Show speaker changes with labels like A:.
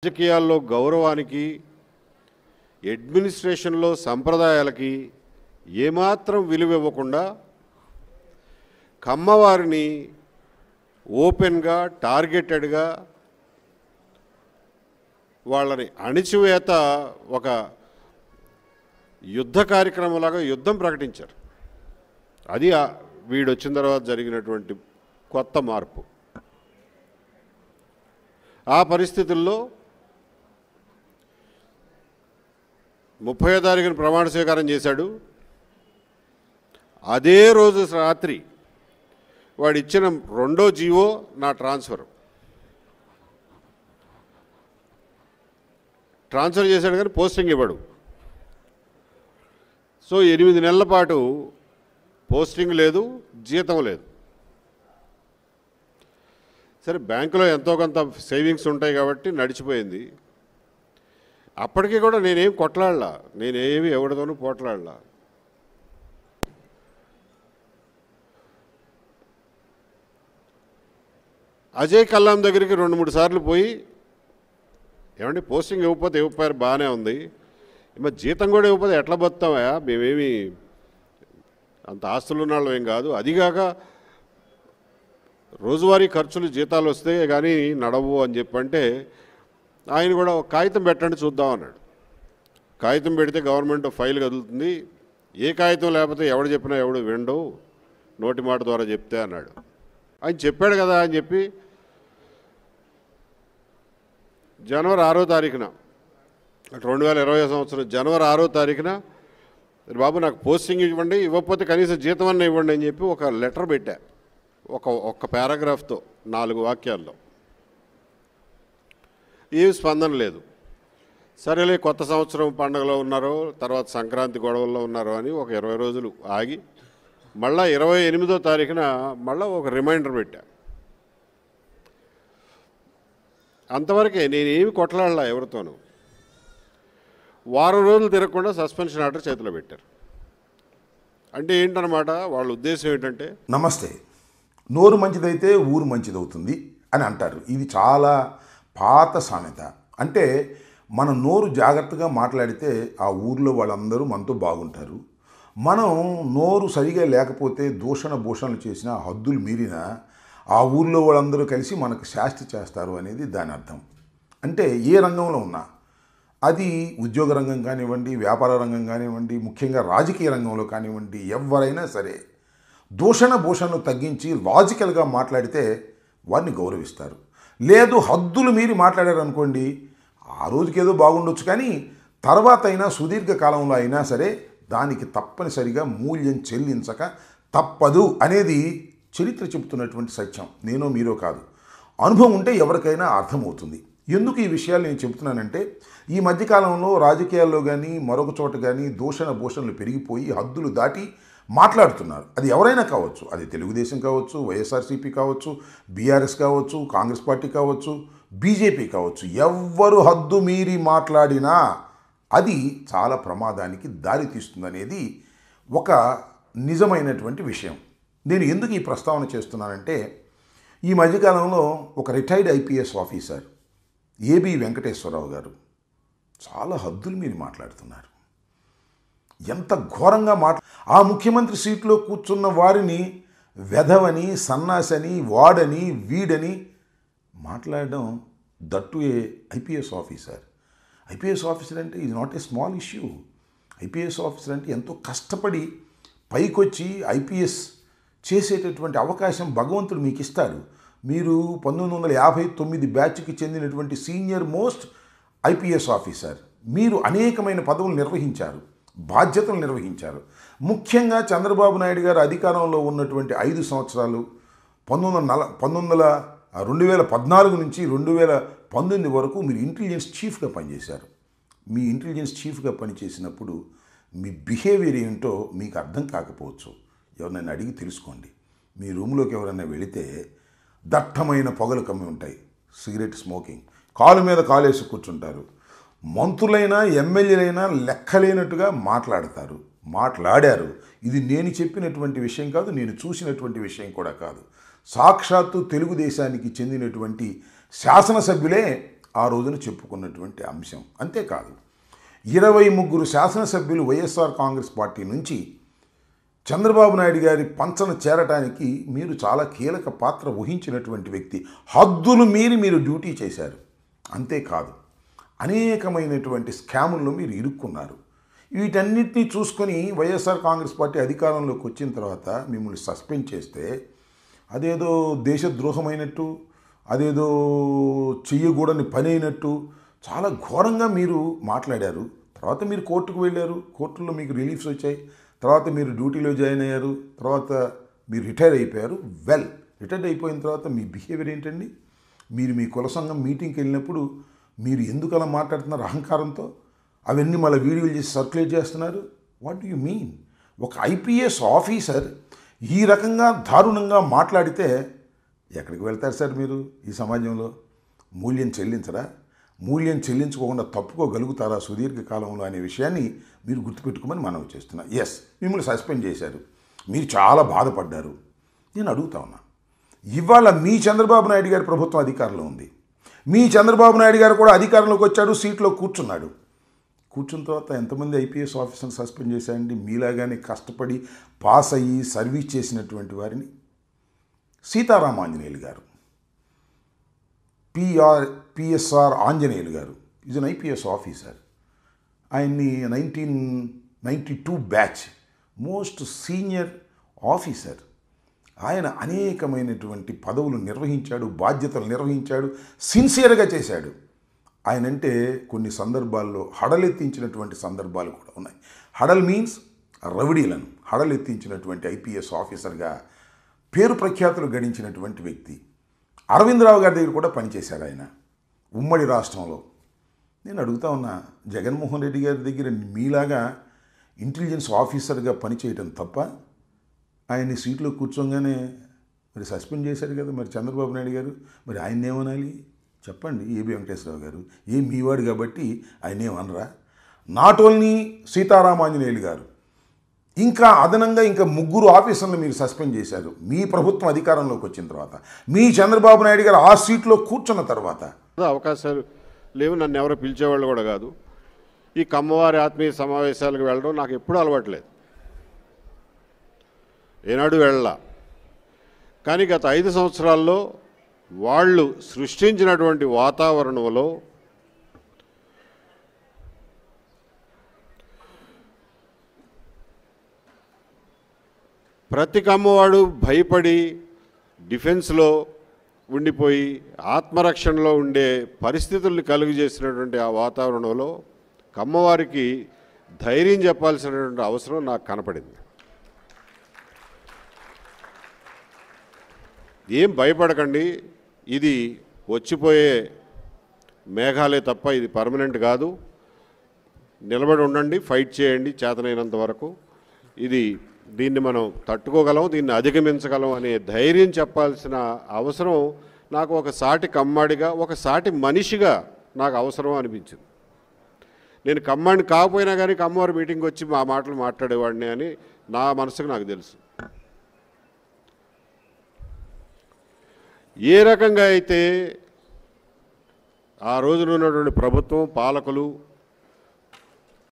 A: రాజకీయాల్లో గౌరవానికి అడ్మినిస్ట్రేషన్లో సంప్రదాయాలకి ఏమాత్రం విలువ ఇవ్వకుండా కమ్మవారిని ఓపెన్గా టార్గెటెడ్గా వాళ్ళని అణిచివేత ఒక యుద్ధ కార్యక్రమంలాగా యుద్ధం ప్రకటించారు. అది వీడు వచ్చిన తర్వాత జరిగినటువంటి కొత్త మార్పు. ఆ పరిస్థితుల్లో 30వ తారీఖున ప్రమాణ స్వీకారం చేశాడు. అదే రోజు రాత్రి వాడు ఇచ్చిన రెండో జీవో నా ట్రాన్స్ఫర్ చేశాడు, కానీ పోస్టింగ్ ఇవ్వడు. సో 8 నెలల పాటు పోస్టింగ్ లేదు, జీతం లేదు. సరే, బ్యాంకులో ఎంతో కొంత సేవింగ్స్ ఉంటాయి కాబట్టి నడిచిపోయింది. అప్పటికీ కూడా నేనేం కొట్లాడలా, నేనేమి ఎవరితోనూ పోట్లాడలా. అజయ్ కల్లాం దగ్గరికి 2-3 సార్లు పోయి, ఏమంటే పోస్టింగ్ ఇవ్వకపోయారు, బాగానే ఉంది, మరి జీతం కూడా ఇవ్వకపోతే ఎట్లా బతుకుతామా, మేమేమి అంత ఆస్తులు ఉన్న వాళ్ళం ఏం కాదు, అదిగాక రోజువారీ ఖర్చులు జీతాలు వస్తే కానీ నడవు అని చెప్పంటే ఆయన కూడా ఒక కాగితం పెట్టండి చూద్దాం అన్నాడు. కాగితం పెడితే గవర్నమెంట్ ఫైల్ కదులుతుంది, ఏ కాగితం లేకపోతే ఎవడు చెప్పినా ఎవడు వినడు, నోటి మాట ద్వారా చెప్తే అన్నాడు. ఆయన చెప్పాడు కదా అని చెప్పి జనవరి 6వ తారీఖున 2020 సంవత్సరం జనవరి 6వ తారీఖున, బాబు నాకు పోస్టింగ్ ఇవ్వండి, ఇవ్వకపోతే కనీసం జీతం అన్న ఇవ్వండి అని చెప్పి ఒక లెటర్ పెట్టా, ఒక్క పారాగ్రాఫ్తో 4 వాక్యాల్లో. ఏమి స్పందన లేదు. సరేలే, కొత్త సంవత్సరం పండుగలో ఉన్నారో తర్వాత సంక్రాంతి గొడవల్లో ఉన్నారో అని ఒక 20 రోజులు ఆగి మళ్ళా 28వ తారీఖున మళ్ళీ ఒక రిమైండర్ పెట్టా. అంతవరకే, నేనేమి కొట్లాడలా ఎవరితోనూ. వారం రోజులు తిరగకుండా సస్పెన్షన్ ఆర్డర్ చేతిలో పెట్టారు. అంటే ఏంటన్నమాట, వాళ్ళ ఉద్దేశం ఏంటంటే,
B: నమస్తే, నోరు మంచిదైతే ఊరు మంచిదవుతుంది అని అంటారు. ఇది చాలా పాత సామెత. అంటే మన నోరు జాగ్రత్తగా మాట్లాడితే ఆ ఊర్లో వాళ్ళందరూ మనతో బాగుంటారు. మనం నోరు సరిగా లేకపోతే దూషణ భూషణలు చేసినా, హద్దులు మీరినా ఆ ఊర్లో వాళ్ళందరూ కలిసి మనకు శాస్తి చేస్తారు అనేది దాని అర్థం. అంటే ఏ రంగంలో ఉన్నా, అది ఉద్యోగ రంగం కానివ్వండి, వ్యాపార రంగం కానివ్వండి, ముఖ్యంగా రాజకీయ రంగంలో కానివ్వండి, ఎవరైనా సరే దూషణ భూషణలు తగ్గించి లాజికల్గా మాట్లాడితే వారిని గౌరవిస్తారు. లేదు, హద్దులు మీరి మాట్లాడారనుకోండి, ఆ రోజుకేదో బాగుండొచ్చు, కానీ తర్వాత అయినా సుదీర్ఘకాలంలో అయినా సరే దానికి తప్పనిసరిగా మూల్యం చెల్లించక తప్పదు అనేది చరిత్ర చెబుతున్నటువంటి సత్యం. నేనో మీరో కాదు, అనుభవం ఉంటే ఎవరికైనా అర్థమవుతుంది. ఎందుకు ఈ విషయాలు నేను చెబుతున్నానంటే, ఈ మధ్యకాలంలో రాజకీయాల్లో కానీ మరొక చోట కానీ దూషణ భూషణలు పెరిగిపోయి హద్దులు దాటి మాట్లాడుతున్నారు. అది ఎవరైనా కావచ్చు, అది తెలుగుదేశం కావచ్చు, వైఎస్ఆర్సీపీ కావచ్చు, బీఆర్ఎస్ కావచ్చు, కాంగ్రెస్ పార్టీ కావచ్చు, బీజేపీ కావచ్చు. ఎవ్వరు హద్దు మీరి మాట్లాడినా అది చాలా ప్రమాదానికి దారితీస్తుందనేది ఒక నిజమైనటువంటి విషయం. నేను ఎందుకు ఈ ప్రస్తావన చేస్తున్నానంటే, ఈ మధ్యకాలంలో ఒక retired IPS officer AB Venkateswararao గారు చాలా హద్దులు మీరి మాట్లాడుతున్నారు. ఎంత ఘోరంగా ఆ ముఖ్యమంత్రి సీట్లో కూర్చున్న వారిని వెధవని, సన్నాసని, వాడని, వీడని మాట్లాడడం, that A IPS officer. IPS officer అంటే ఇది not a small issue. IPS officer అంటే ఎంతో కష్టపడి పైకొచ్చి ఐపీఎస్ చేసేటటువంటి అవకాశం భగవంతుడు మీకు ఇస్తాడు. మీరు 1959 బ్యాచ్కి చెందినటువంటి సీనియర్ మోస్ట్ ఐపీఎస్ ఆఫీసర్. మీరు అనేకమైన పదవులు నిర్వహించారు, బాధ్యతలు నిర్వహించారు. ముఖ్యంగా చంద్రబాబు నాయుడు గారు అధికారంలో ఉన్నటువంటి 5 సంవత్సరాలు 2014 నుంచి 2019 వరకు మీరు ఇంటెలిజెన్స్ చీఫ్గా పనిచేశారు. మీ ఇంటెలిజెన్స్ చీఫ్గా పనిచేసినప్పుడు మీ బిహేవియర్ ఏంటో మీకు అర్థం కాకపోవచ్చు. ఎవరినైనా అడిగి తెలుసుకోండి. మీ రూమ్లోకి ఎవరైనా వెళితే దట్టమైన పొగలు కమ్మి ఉంటాయి, సిగరెట్ స్మోకింగ్, కాలు మీద కాలేసి కూర్చుంటారు. మంత్రులైనా ఎమ్మెల్యేలైనా లెక్కలేనట్టుగా మాట్లాడారు. ఇది నేను చెప్పినటువంటి విషయం కాదు, నేను చూసినటువంటి విషయం కూడా కాదు. సాక్షాత్తు తెలుగుదేశానికి చెందినటువంటి శాసనసభ్యులే ఆ రోజున చెప్పుకున్నటువంటి అంశం. అంతేకాదు 23 శాసనసభ్యులు వైఎస్ఆర్ కాంగ్రెస్ పార్టీ నుంచి చంద్రబాబు నాయుడు గారి పంచన చేరటానికి మీరు చాలా కీలక పాత్ర వహించినటువంటి వ్యక్తి. హద్దులు మీరి మీరు డ్యూటీ చేశారు. అంతేకాదు అనేకమైనటువంటి స్కాముల్లో మీరు ఇరుక్కున్నారు. వీటన్నిటినీ చూసుకొని వైఎస్ఆర్ కాంగ్రెస్ పార్టీ అధికారంలోకి వచ్చిన తర్వాత మిమ్మల్ని సస్పెండ్ చేస్తే అదేదో దేశద్రోహమైనట్టు, అదేదో చెయ్యకూడని పని అయినట్టు చాలా ఘోరంగా మీరు మాట్లాడారు. తర్వాత మీరు కోర్టుకు వెళ్ళారు, కోర్టులో మీకు రిలీఫ్స్ వచ్చాయి, తర్వాత మీరు డ్యూటీలో జాయిన్ అయ్యారు, తర్వాత మీరు రిటైర్ అయిపోయారు. రిటైర్ అయిపోయిన తర్వాత మీ బిహేవియర్ ఏంటండి? మీరు మీ కుల సంఘం మీటింగ్కి వెళ్ళినప్పుడు మీరు ఎందుకు అలా మాట్లాడుతున్నారు అహంకారంతో? అవన్నీ మళ్ళీ వీడియోలు చేసి సర్క్యులేట్ చేస్తున్నారు. What do you mean? ఒక ఐపీఎస్ ఆఫీసర్ ఈ రకంగా దారుణంగా మాట్లాడితే ఎక్కడికి వెళ్తారు సార్ మీరు? ఈ సమాజంలో మూల్యం చెల్లించరా? మూల్యం చెల్లించుకోకుండా తప్పుకోగలుగుతారా సుదీర్ఘకాలంలో అనే విషయాన్ని మీరు గుర్తుపెట్టుకోమని మనవి చేస్తున్నా. ఎస్, మిమ్మల్ని సస్పెండ్ చేశారు, మీరు చాలా బాధపడ్డారు. నేను అడుగుతా ఉన్నా, ఇవాళ మీ చంద్రబాబు నాయుడు గారి ప్రభుత్వం అధికారంలో ఉంది. మీ చంద్రబాబు నాయుడు గారు కూడా అధికారంలోకి వచ్చాడు, సీట్లో కూర్చున్నాడు. కూర్చున్న తర్వాత ఎంతమంది ఐపీఎస్ ఆఫీసర్ని సస్పెండ్ చేశారండి? మీలాగానే కష్టపడి పాస్ అయ్యి సర్వీస్ చేసినటువంటి వారిని. సీతారామ ఆంజనేయులు గారు, పిఎస్ఆర్ ఆంజనేయులు గారు ఈజ్ అన్ ఐపీఎస్ ఆఫీసర్. ఆయన్ని 1992 బ్యాచ్, మోస్ట్ సీనియర్ ఆఫీసర్. ఆయన అనేకమైనటువంటి పదవులు నిర్వహించాడు, బాధ్యతలు నిర్వహించాడు, సిన్సియర్గా చేశాడు. ఆయనంటే కొన్ని సందర్భాల్లో హడలెత్తించినటువంటి సందర్భాలు కూడా ఉన్నాయి. హడల్ మీన్స్ రౌడీలను హడలెత్తించినటువంటి ఐపీఎస్ ఆఫీసర్గా పేరు ప్రఖ్యాతులు గడించినటువంటి వ్యక్తి. అరవిందరావు గారి దగ్గర కూడా పనిచేశాడు ఆయన ఉమ్మడి రాష్ట్రంలో. నేను అడుగుతా ఉన్నా, జగన్మోహన్ రెడ్డి గారి దగ్గర మీలాగా ఇంటెలిజెన్స్ ఆఫీసర్గా పనిచేయటం తప్ప ఆయన్ని సీట్లో కూర్చోగానే మరి సస్పెండ్ చేశారు కదా మరి చంద్రబాబు నాయుడు గారు. మరి ఆయన ఏమనాలి చెప్పండి? ఏబి వెంకటేశ్వరరావు గారు మీవాడు కాబట్టి ఆయన ఏమనరా? నాట్ ఓన్లీ సీతారామాంజనేయులు గారు, ఇంకా అదనంగా ఇంకా 3 ఆఫీసర్లు మీరు సస్పెండ్ చేశారు మీ ప్రభుత్వం అధికారంలోకి వచ్చిన తర్వాత, మీ చంద్రబాబు నాయుడు గారు ఆ సీట్లో కూర్చున్న తర్వాత.
A: అవకాశాలు లేవు, నన్ను ఎవరో పిలిచేవాళ్ళు కూడా కాదు. ఈ కమ్మవారి ఆత్మీయ సమావేశాలకు వెళ్ళడం నాకు ఎప్పుడూ అలవాట్లేదు, ఏనాడు వెళ్ళా. కానీ గత 5 సంవత్సరాల్లో వాళ్ళు సృష్టించినటువంటి వాతావరణంలో ప్రతి కమ్మవాడు భయపడి డిఫెన్స్లో ఉండిపోయి ఆత్మరక్షణలో ఉండే పరిస్థితుల్ని కలుగు చేసినటువంటి ఆ వాతావరణంలో కమ్మవారికి ధైర్యం చెప్పాల్సినటువంటి అవసరం నాకు కనపడింది. ఏం భయపడకండి, ఇది వచ్చిపోయే మేఘాలే తప్ప ఇది పర్మనెంట్ కాదు, నిలబడి ఉండండి, ఫైట్ చేయండి చేతనైనంత వరకు, దీన్ని మనం తట్టుకోగలం, దీన్ని అధిగమించగలం అనే ధైర్యం చెప్పాల్సిన అవసరం నాకు ఒక సాటి కమ్మాడిగా, ఒక సాటి మనిషిగా నాకు అవసరం అనిపించింది. నేను కమ్మాడిని కాకపోయినా కానీ కమ్మవారి మీటింగ్కి వచ్చి మా మాటలు మాట్లాడేవాడిని అని నా మనసుకు నాకు తెలుసు. ఏ రకంగా అయితే ఆ రోజున ఉన్నటువంటి ప్రభుత్వం, పాలకులు